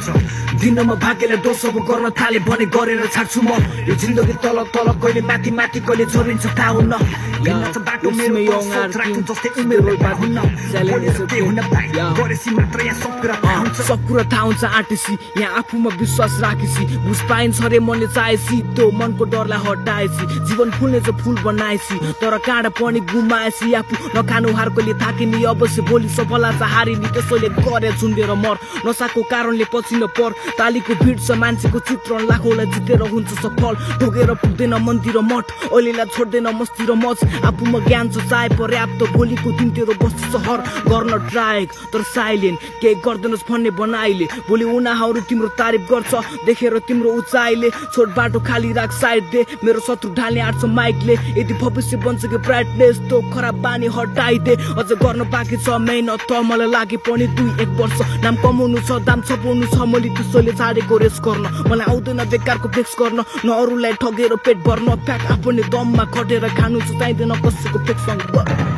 गर्छ दिनमा भाग्यले दोष अब गर्न थाले भने गरेर छाड्छु म यो जिन्दगी तल तल कहिले माथि माथि कहिले झोरिन्छ थाहा हुन्न हिँड्न बाटो मेरो जस्तै उमेर हुन्न के हुन पाइ गरेसी मात्र यहाँ सब कुरा थाहा हुन्छ आर्टिसी यहाँ आफूमा विश्वास राखेसी बुझ पाइन्छ रे मनले चाहेसी त्यो मनको डरलाई हटाएसी जीवन फुल्ने चाहिँ फुल बनाएसी तर काँडा पनि गुमाएसी आफू नखानु हारकोले थाकिनी अवश्य भोलि सफलता चाहिँ हारिनी त्यसैले गरे झुन्डेर मर नसाको कारणले पछि नपर तालीको भिड छ मान्छेको चित्रण लाखौँलाई जितेर हुन्छ सफल ढोगेर पुग्दैन मन्दिर मठ अहिलेलाई छोड्दैन मस्ती र मच आफूमा ज्ञान छ चाहे पर्याप्त भोलिको दिन तेरो बस्छ सहर गर्न ट्राई तर साइलेन्ट केही गर्दैनस् भन्ने बनाइले भोलि उनीहरू तिम्रो तारिफ गर्छ देखेर तिम्रो उचाइले छोट बाटो खाली राख साइड दे मेरो शत्रु ढाल्ने आँट्छ माइकले यदि भविष्य बन्छ कि ब्राइटनेस तो खराब बानी हटाइदे अझ गर्न बाँकी छ मेहनत त मलाई लागे पनि 2-1 वर्ष नाम कमाउनु छ दाम छपाउनु छ मैले त्यसैले छाडेको रेस गर्न मलाई आउँदैन बेकारको फ्लेक्स गर्न न अरूलाई ठगेर पेट भर्न फ्याक आफ्नो दममा खटेर खानु छ चाहिँदैन कसैको फ्लेक्स